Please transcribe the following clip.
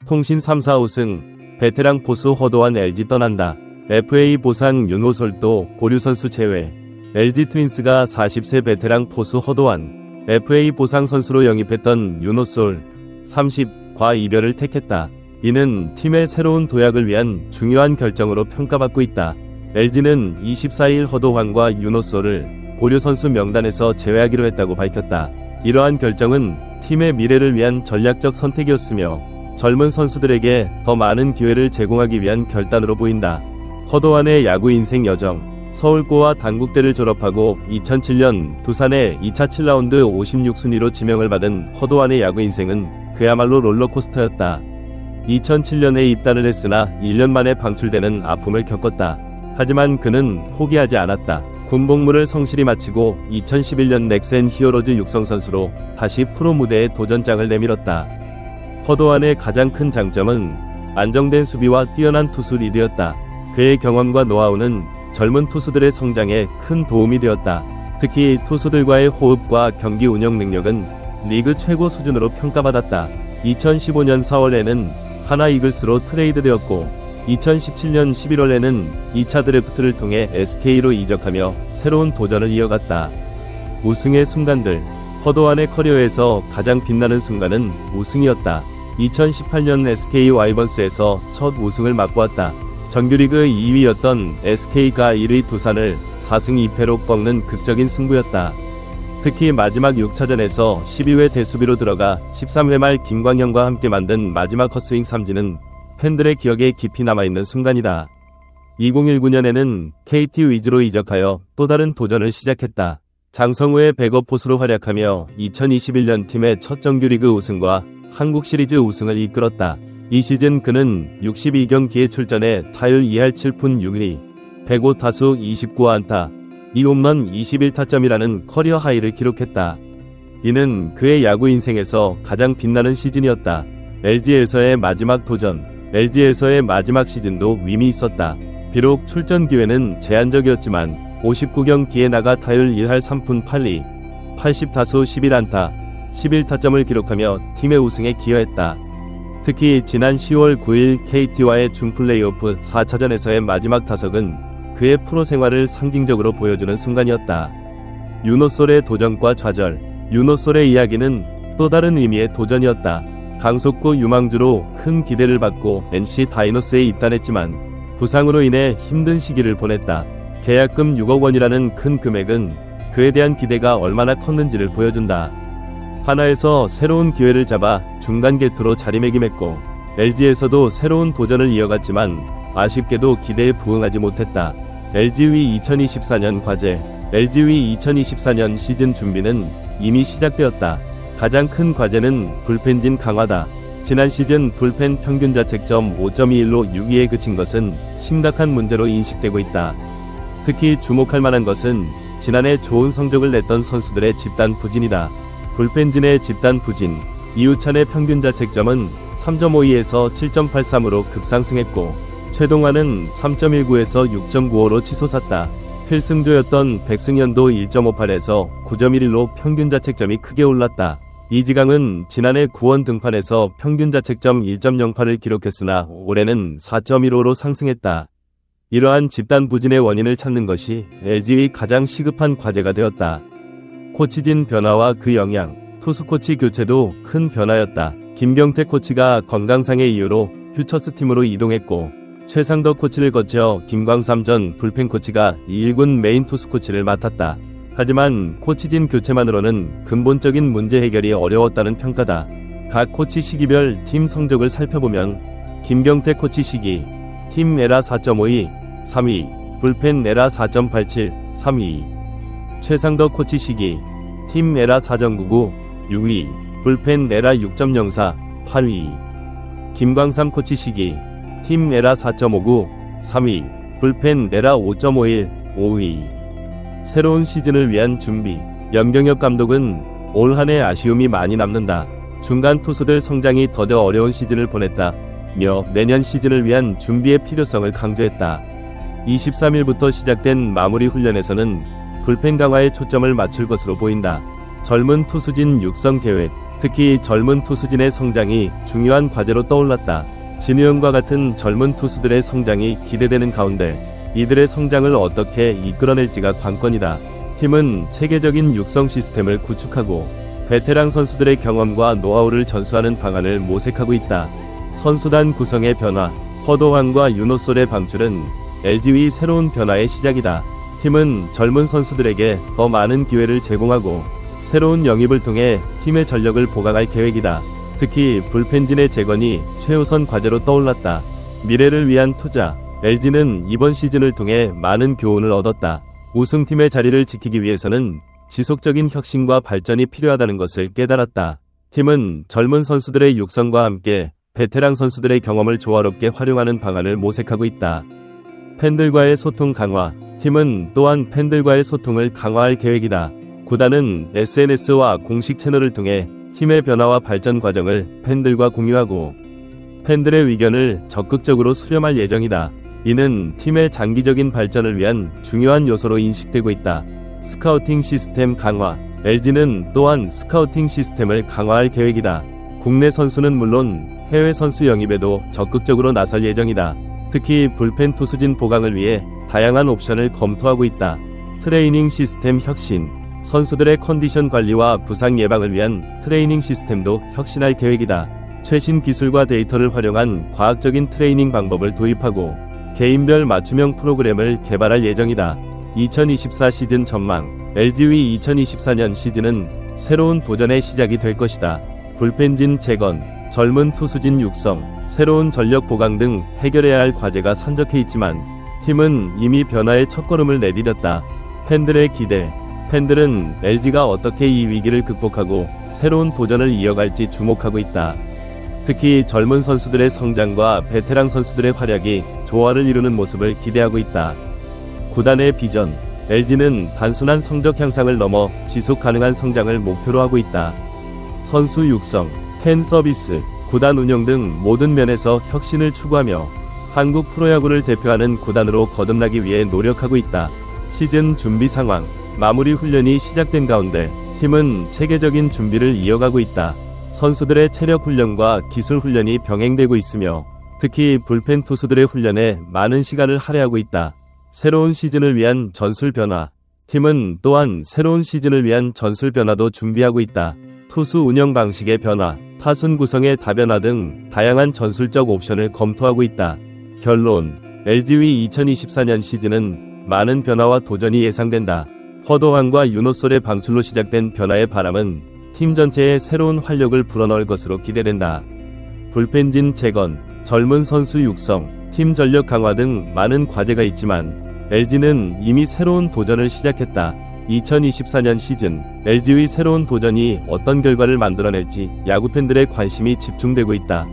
통신 3사 우승, 베테랑 포수 허도한 LG 떠난다. FA 보상 윤호솔도 보류 선수 제외. LG 트윈스가 40세 베테랑 포수 허도한, FA 보상 선수로 영입했던 윤호솔 30과 이별을 택했다. 이는 팀의 새로운 도약을 위한 중요한 결정으로 평가받고 있다. LG는 24일 허도환과 윤호솔을 보류 선수 명단에서 제외하기로 했다고 밝혔다. 이러한 결정은 팀의 미래를 위한 전략적 선택이었으며 젊은 선수들에게 더 많은 기회를 제공하기 위한 결단으로 보인다. 허도환의 야구 인생 여정. 서울고와 단국대를 졸업하고 2007년 두산의 2차 7라운드 56순위로 지명을 받은 허도환의 야구 인생은 그야말로 롤러코스터였다. 2007년에 입단을 했으나 1년 만에 방출되는 아픔을 겪었다. 하지만 그는 포기하지 않았다. 군복무를 성실히 마치고 2011년 넥센 히어로즈 육성 선수로 다시 프로 무대에 도전장을 내밀었다. 허도환의 가장 큰 장점은 안정된 수비와 뛰어난 투수 리드였다. 그의 경험과 노하우는 젊은 투수들의 성장에 큰 도움이 되었다. 특히 투수들과의 호흡과 경기 운영 능력은 리그 최고 수준으로 평가받았다. 2015년 4월에는 하나 이글스로 트레이드되었고 2017년 11월에는 2차 드래프트를 통해 SK로 이적하며 새로운 도전을 이어갔다. 우승의 순간들. 허도환의 커리어에서 가장 빛나는 순간은 우승이었다. 2018년 SK 와이번스에서 첫 우승을 맛보았다. 정규리그 2위였던 SK가 1위 두산을 4승 2패로 꺾는 극적인 승부였다. 특히 마지막 6차전에서 12회 대수비로 들어가 13회 말 김광현과 함께 만든 마지막 헛스윙 삼진은 팬들의 기억에 깊이 남아있는 순간이다. 2019년에는 KT 위즈로 이적하여 또 다른 도전을 시작했다. 장성우의 백업 포수로 활약하며 2021년 팀의 첫 정규리그 우승과 한국 시리즈 우승을 이끌었다. 이 시즌 그는 62경기에 출전해 타율 2할 7푼 6리, 105타수 29안타, 2홈런 21타점이라는 커리어 하이를 기록했다. 이는 그의 야구 인생에서 가장 빛나는 시즌이었다. LG에서의 마지막 도전. LG에서의 마지막 시즌도 의미 있었다. 비록 출전 기회는 제한적이었지만 59경기에 나가 타율 1할 3푼 8리, 80타수 11안타, 11타점을 기록하며 팀의 우승에 기여했다. 특히 지난 10월 9일 KT와의 준플레이오프 4차전에서의 마지막 타석은 그의 프로 생활을 상징적으로 보여주는 순간이었다. 윤호솔의 도전과 좌절. 윤호솔의 이야기는 또 다른 의미의 도전이었다. 강속구 유망주로 큰 기대를 받고 NC 다이노스에 입단했지만 부상으로 인해 힘든 시기를 보냈다. 계약금 6억 원이라는 큰 금액은 그에 대한 기대가 얼마나 컸는지를 보여준다. 하나에서 새로운 기회를 잡아 중간 게투로 자리매김했고 LG에서도 새로운 도전을 이어갔지만 아쉽게도 기대에 부응하지 못했다. LG위 2024년 과제. LG위 2024년 시즌 준비는 이미 시작되었다. 가장 큰 과제는 불펜진 강화다. 지난 시즌 불펜 평균 자책점 5.21로 6위에 그친 것은 심각한 문제로 인식되고 있다. 특히 주목할 만한 것은 지난해 좋은 성적을 냈던 선수들의 집단 부진이다. 불펜진의 집단 부진. 이우찬의 평균 자책점은 3.52에서 7.83으로 급상승했고 최동환은 3.19에서 6.95로 치솟았다. 필승조였던 백승현도 1.58에서 9.11로 평균 자책점이 크게 올랐다. 이지강은 지난해 구원 등판에서 평균 자책점 1.08을 기록했으나 올해는 4.15로 상승했다. 이러한 집단 부진의 원인을 찾는 것이 LG의 가장 시급한 과제가 되었다. 코치진 변화와 그 영향. 투수 코치 교체도 큰 변화였다. 김경태 코치가 건강상의 이유로 퓨처스 팀으로 이동했고 최상덕 코치를 거쳐 김광삼 전 불펜 코치가 1군 메인 투수 코치를 맡았다. 하지만 코치진 교체만으로는 근본적인 문제 해결이 어려웠다는 평가다. 각 코치 시기별 팀 성적을 살펴보면 김경태 코치 시기 팀 에라 4.52 3위, 불펜 에라 4.87 3위. 최상덕 코치 시기 팀 에라 4.99 6위, 불펜 에라 6.04 8위. 김광삼 코치 시기 팀 에라 4.59 3위, 불펜 에라 5.51 5위. 새로운 시즌을 위한 준비. 염경엽 감독은 올 한해 아쉬움이 많이 남는다. 중간 투수들 성장이 더뎌 어려운 시즌을 보냈다며 내년 시즌을 위한 준비의 필요성을 강조했다. 23일부터 시작된 마무리 훈련에서는 불펜 강화에 초점을 맞출 것으로 보인다. 젊은 투수진 육성 계획, 특히 젊은 투수진의 성장이 중요한 과제로 떠올랐다. 진우영과 같은 젊은 투수들의 성장이 기대되는 가운데 이들의 성장을 어떻게 이끌어낼지가 관건이다. 팀은 체계적인 육성 시스템을 구축하고 베테랑 선수들의 경험과 노하우를 전수하는 방안을 모색하고 있다. 선수단 구성의 변화, 허도환과 윤호솔의 방출은 LG의 새로운 변화의 시작이다. 팀은 젊은 선수들에게 더 많은 기회를 제공하고 새로운 영입을 통해 팀의 전력을 보강할 계획이다. 특히 불펜진의 재건이 최우선 과제로 떠올랐다. 미래를 위한 투자, LG는 이번 시즌을 통해 많은 교훈을 얻었다. 우승팀의 자리를 지키기 위해서는 지속적인 혁신과 발전이 필요하다는 것을 깨달았다. 팀은 젊은 선수들의 육성과 함께 베테랑 선수들의 경험을 조화롭게 활용하는 방안을 모색하고 있다. 팬들과의 소통 강화, 팀은 또한 팬들과의 소통을 강화할 계획이다. 구단은 SNS와 공식 채널을 통해 팀의 변화와 발전 과정을 팬들과 공유하고 팬들의 의견을 적극적으로 수렴할 예정이다. 이는 팀의 장기적인 발전을 위한 중요한 요소로 인식되고 있다. 스카우팅 시스템 강화, LG는 또한 스카우팅 시스템을 강화할 계획이다. 국내 선수는 물론 해외 선수 영입에도 적극적으로 나설 예정이다. 특히 불펜 투수진 보강을 위해 다양한 옵션을 검토하고 있다. 트레이닝 시스템 혁신, 선수들의 컨디션 관리와 부상 예방을 위한 트레이닝 시스템도 혁신할 계획이다. 최신 기술과 데이터를 활용한 과학적인 트레이닝 방법을 도입하고 개인별 맞춤형 프로그램을 개발할 예정이다. 2024 시즌 전망, LG의 2024년 시즌은 새로운 도전의 시작이 될 것이다. 불펜진 재건, 젊은 투수진 육성, 새로운 전력 보강 등 해결해야 할 과제가 산적해 있지만 팀은 이미 변화의 첫걸음을 내디뎠다. 팬들의 기대, 팬들은 LG가 어떻게 이 위기를 극복하고 새로운 도전을 이어갈지 주목하고 있다. 특히 젊은 선수들의 성장과 베테랑 선수들의 활약이 조화를 이루는 모습을 기대하고 있다. 구단의 비전, LG는 단순한 성적 향상을 넘어 지속 가능한 성장을 목표로 하고 있다. 선수 육성, 팬 서비스, 구단 운영 등 모든 면에서 혁신을 추구하며 한국 프로야구를 대표하는 구단으로 거듭나기 위해 노력하고 있다. 시즌 준비 상황, 마무리 훈련이 시작된 가운데 팀은 체계적인 준비를 이어가고 있다. 선수들의 체력 훈련과 기술 훈련이 병행되고 있으며 특히 불펜 투수들의 훈련에 많은 시간을 할애하고 있다. 새로운 시즌을 위한 전술 변화, 팀은 또한 새로운 시즌을 위한 전술 변화도 준비하고 있다. 투수 운영 방식의 변화, 타순 구성의 다변화 등 다양한 전술적 옵션을 검토하고 있다. 결론, LG의 2024년 시즌은 많은 변화와 도전이 예상된다. 허도환과 윤호솔의 방출로 시작된 변화의 바람은 팀 전체에 새로운 활력을 불어넣을 것으로 기대된다. 불펜진 재건, 젊은 선수 육성, 팀 전력 강화 등 많은 과제가 있지만 LG는 이미 새로운 도전을 시작했다. 2024년 시즌, LG의 새로운 도전이 어떤 결과를 만들어낼지 야구팬들의 관심이 집중되고 있다.